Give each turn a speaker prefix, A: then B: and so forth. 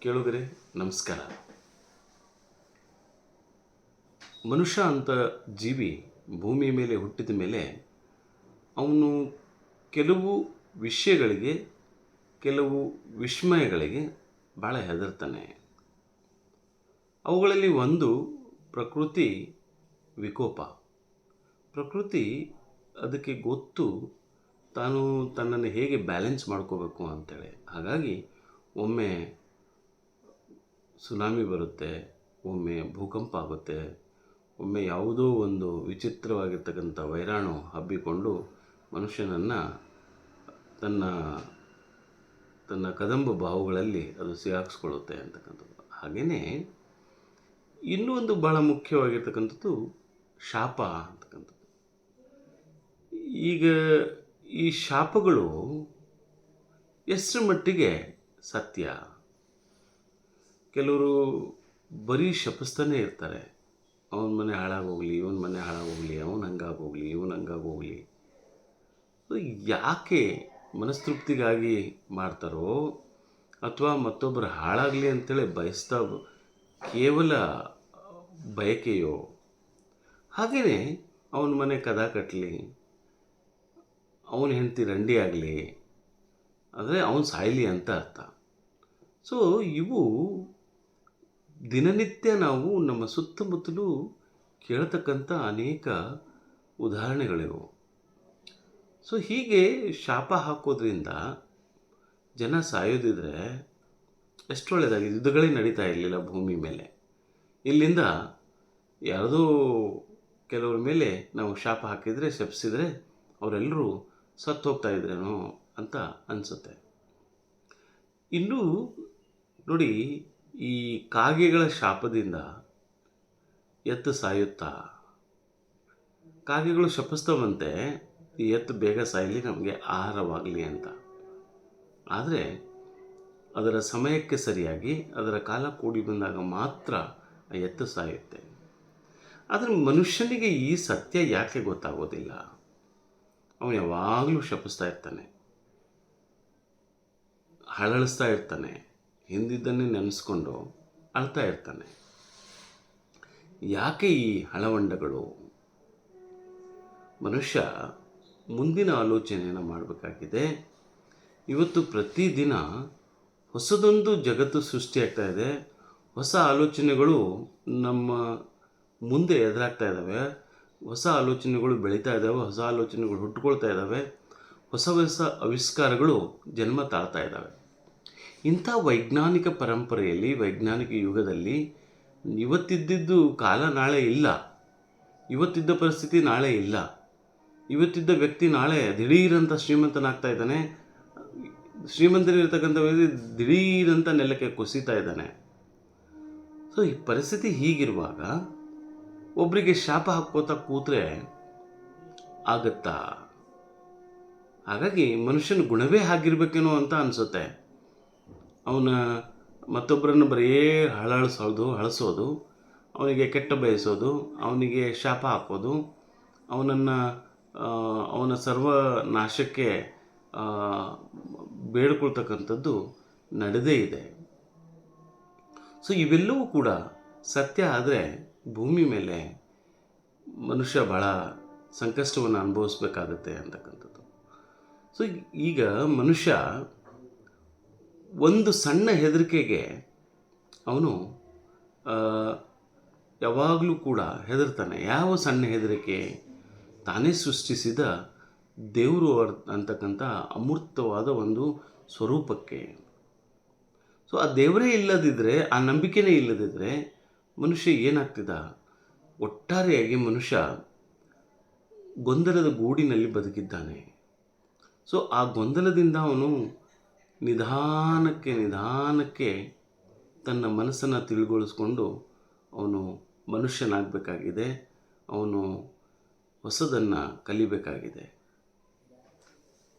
A: ಕೇಳುಗರೆ ನಮಸ್ಕಾರ. ಮನುಷ್ಯ ಅಂತ ಜೀವಿ ಭೂಮಿ ಮೇಲೆ ಹುಟ್ಟಿದ ಮೇಲೆ ಅವನು ಕೆಲವು ವಿಷಯಗಳಿಗೆ, ಕೆಲವು ವಿಸ್ಮಯಗಳಿಗೆ ಭಾಳ ಹೆದರ್ತಾನೆ. ಅವುಗಳಲ್ಲಿ ಒಂದು ಪ್ರಕೃತಿ ವಿಕೋಪ. ಪ್ರಕೃತಿ ಅದಕ್ಕೆ ಗೊತ್ತು ತಾನು ತನ್ನನ್ನು ಹೇಗೆ ಬ್ಯಾಲೆನ್ಸ್ ಮಾಡ್ಕೋಬೇಕು ಅಂತೇಳಿ. ಹಾಗಾಗಿ ಒಮ್ಮೆ ಸುನಾಮಿ ಬರುತ್ತೆ, ಒಮ್ಮೆ ಭೂಕಂಪ ಆಗುತ್ತೆ, ಒಮ್ಮೆ ಯಾವುದೋ ಒಂದು ವಿಚಿತ್ರವಾಗಿರ್ತಕ್ಕಂಥ ವೈರಾಣು ಹಬ್ಬಿಕೊಂಡು ಮನುಷ್ಯನನ್ನು ತನ್ನ ತನ್ನ ಕದಂಬ ಬಾಹುಗಳಲ್ಲಿ ಅದು ಸಿಗಾಕ್ಸ್ಕೊಳ್ಳುತ್ತೆ ಅಂತಕ್ಕಂಥದ್ದು. ಹಾಗೆಯೇ ಇನ್ನೂ ಒಂದು ಭಾಳ ಮುಖ್ಯವಾಗಿರ್ತಕ್ಕಂಥದ್ದು ಶಾಪ ಅಂತಕ್ಕಂಥದ್ದು. ಈಗ ಈ ಶಾಪಗಳು ಎಷ್ಟರ ಮಟ್ಟಿಗೆ ಸತ್ಯ? ಕೆಲವರು ಬರೀ ಶಪಿಸ್ತಾನೆ ಇರ್ತಾರೆ. ಅವನ ಮನೆ ಹಾಳಾಗೋಗಲಿ, ಇವನ ಮನೆ ಹಾಳಾಗೋಗಲಿ, ಅವನು ಹಂಗಾಗೋಗಲಿ, ಇವನು ಹಂಗಾಗೋಗಲಿ. ಯಾಕೆ ಮನಸ್ತೃಪ್ತಿಗಾಗಿ ಮಾಡ್ತಾರೋ ಅಥವಾ ಮತ್ತೊಬ್ಬರು ಹಾಳಾಗಲಿ ಅಂತೇಳಿ ಬಯಸ್ತಾ ಕೇವಲ ಬಯಕೆಯೋ? ಹಾಗೆಯೇ ಅವನ ಮನೆ ಕದ ಕಟ್ಟಲಿ, ಅವನ ಹೆಂಡತಿ ರಂಡಿ ಆಗಲಿ, ಅಂದರೆ ಅವನು ಸಾಯಲಿ ಅಂತ ಅರ್ಥ. ಸೊ ಇವು ದಿನನಿತ್ಯ ನಾವು ನಮ್ಮ ಸುತ್ತಮುತ್ತಲೂ ಕೇಳ್ತಕ್ಕಂಥ ಅನೇಕ ಉದಾಹರಣೆಗಳಿವು. ಸೊ ಹೀಗೆ ಶಾಪ ಹಾಕೋದ್ರಿಂದ ಜನ ಸಾಯೋದಿದ್ರೆ ಎಷ್ಟು ಒಳ್ಳೆಯದಾಗಿದೆ. ಯುದ್ಧಗಳೇ ನಡೀತಾ ಇರಲಿಲ್ಲ ಭೂಮಿ ಮೇಲೆ. ಇಲ್ಲಿಂದ ಯಾವುದೋ ಕೆಲವ್ರ ಮೇಲೆ ನಾವು ಶಾಪ ಹಾಕಿದರೆ, ಶಪಿಸಿದರೆ ಅವರೆಲ್ಲರೂ ಸತ್ತು ಹೋಗ್ತಾ ಇದ್ರೇನೋ ಅಂತ ಅನಿಸುತ್ತೆ. ಇನ್ನೂ ನೋಡಿ, ಈ ಕಾಗೆಗಳ ಶಾಪದಿಂದ ಎತ್ತು ಸಾಯುತ್ತಾ? ಕಾಗೆಗಳು ಶಪಿಸ್ತವಂತೆ ಈ ಎತ್ತು ಬೇಗ ಸಾಯಲಿ, ನಮಗೆ ಆಹಾರವಾಗಲಿ ಅಂತ. ಆದರೆ ಅದರ ಸಮಯಕ್ಕೆ ಸರಿಯಾಗಿ ಅದರ ಕಾಲ ಕೂಡಿ ಬಂದಾಗ ಮಾತ್ರ ಆ ಎತ್ತು ಸಾಯುತ್ತೆ. ಆದರೆ ಮನುಷ್ಯನಿಗೆ ಈ ಸತ್ಯ ಯಾಕೆ ಗೊತ್ತಾಗೋದಿಲ್ಲ? ಅವನು ಯಾವಾಗಲೂ ಶಪಿಸ್ತಾ ಇರ್ತಾನೆ, ಹಳಳಿಸ್ತಾ ಇರ್ತಾನೆ, ಹಿಂದಿದ್ದನ್ನೇ ನೆನೆಸ್ಕೊಂಡು ಅಳ್ತಾ ಇರ್ತಾನೆ. ಯಾಕೆ ಈ ಹಳವಂಡಗಳು? ಮನುಷ್ಯ ಮುಂದಿನ ಆಲೋಚನೆಯನ್ನು ಮಾಡಬೇಕಾಗಿದೆ. ಇವತ್ತು ಪ್ರತಿದಿನ ಹೊಸದೊಂದು ಜಗತ್ತು ಸೃಷ್ಟಿಯಾಗ್ತಾ ಇದೆ. ಹೊಸ ಆಲೋಚನೆಗಳು ನಮ್ಮ ಮುಂದೆ ಎದುರಾಗ್ತಾ ಇದ್ದಾವೆ. ಹೊಸ ಆಲೋಚನೆಗಳು ಬೆಳೀತಾ ಇದ್ದಾವೆ, ಹೊಸ ಆಲೋಚನೆಗಳು ಹುಟ್ಟುಕೊಳ್ತಾ ಇದ್ದಾವೆ, ಹೊಸ ಹೊಸ ಆವಿಷ್ಕಾರಗಳು ಜನ್ಮ ತಾಳ್ತಾ ಇದ್ದಾವೆ. ಇಂಥ ವೈಜ್ಞಾನಿಕ ಪರಂಪರೆಯಲ್ಲಿ, ವೈಜ್ಞಾನಿಕ ಯುಗದಲ್ಲಿ ಇವತ್ತಿದ್ದಿದ್ದು ಕಾಲ ನಾಳೆ ಇಲ್ಲ. ಇವತ್ತಿದ್ದ ಪರಿಸ್ಥಿತಿ ನಾಳೆ ಇಲ್ಲ. ಇವತ್ತಿದ್ದ ವ್ಯಕ್ತಿ ನಾಳೆ ದಿಢೀರಂತ ಶ್ರೀಮಂತನಾಗ್ತಾ ಇದ್ದಾನೆ. ಶ್ರೀಮಂತನಿರ್ತಕ್ಕಂಥ ವ್ಯಕ್ತಿ ದಿಢೀರಂತ ನೆಲಕ್ಕೆ ಕುಸಿತಾ ಇದ್ದಾನೆ. ಸೊ ಈ ಪರಿಸ್ಥಿತಿ ಹೀಗಿರುವಾಗ ಒಬ್ಬರಿಗೆ ಶಾಪ ಹಾಕೋತಾ ಕೂತ್ರೆ ಆಗತ್ತಾ? ಹಾಗಾಗಿ ಮನುಷ್ಯನ ಗುಣವೇ ಹಾಗಿರ್ಬೇಕೇನೋ ಅಂತ ಅನಿಸುತ್ತೆ. ಅವನ ಮತ್ತೊಬ್ಬರನ್ನು ಬರೀ ಹಳಸೋದು, ಅವನಿಗೆ ಕೆಟ್ಟ ಬಯಸೋದು, ಅವನಿಗೆ ಶಾಪ ಹಾಕೋದು, ಅವನ ಸರ್ವನಾಶಕ್ಕೆ ಬೇಡ್ಕೊಳ್ತಕ್ಕಂಥದ್ದು ನಡೆದೇ ಇದೆ. ಸೊ ಇವೆಲ್ಲವೂ ಕೂಡ ಸತ್ಯ. ಆದರೆ ಭೂಮಿ ಮೇಲೆ ಮನುಷ್ಯ ಭಾಳ ಸಂಕಷ್ಟವನ್ನು ಅನುಭವಿಸ್ಬೇಕಾಗತ್ತೆ ಅಂತಕ್ಕಂಥದ್ದು. ಸೊ ಈಗ ಮನುಷ್ಯ ಒಂದು ಸಣ್ಣ ಹೆದರಿಕೆಗೆ ಅವನು ಯಾವಾಗಲೂ ಕೂಡ ಹೆದರ್ತಾನೆ. ಯಾವ ಸಣ್ಣ ಹೆದರಿಕೆ? ತಾನೇ ಸೃಷ್ಟಿಸಿದ ದೇವರು ಅಂತಕ್ಕಂಥ ಅಮೂರ್ತವಾದ ಒಂದು ಸ್ವರೂಪಕ್ಕೆ. ಸೊ ಆ ದೇವರೇ ಇಲ್ಲದಿದ್ದರೆ, ಆ ನಂಬಿಕೆನೇ ಇಲ್ಲದಿದ್ದರೆ ಮನುಷ್ಯ ಏನಾಗ್ತಿದ್ದ? ಒಟ್ಟಾರೆಯಾಗಿ ಮನುಷ್ಯ ಗೊಂದಲದ ಗೂಡಿನಲ್ಲಿ ಬದುಕಿದ್ದಾನೆ. ಸೊ ಆ ಗೊಂದಲದಿಂದ ಅವನು ನಿಧಾನಕ್ಕೆ ತನ್ನ ಮನಸ್ಸನ್ನು ತಿಳಿಗೊಳಿಸ್ಕೊಂಡು ಅವನು ಮನುಷ್ಯನಾಗಬೇಕಾಗಿದೆ. ಅವನು ಹೊಸದನ್ನು ಕಲಿಬೇಕಾಗಿದೆ.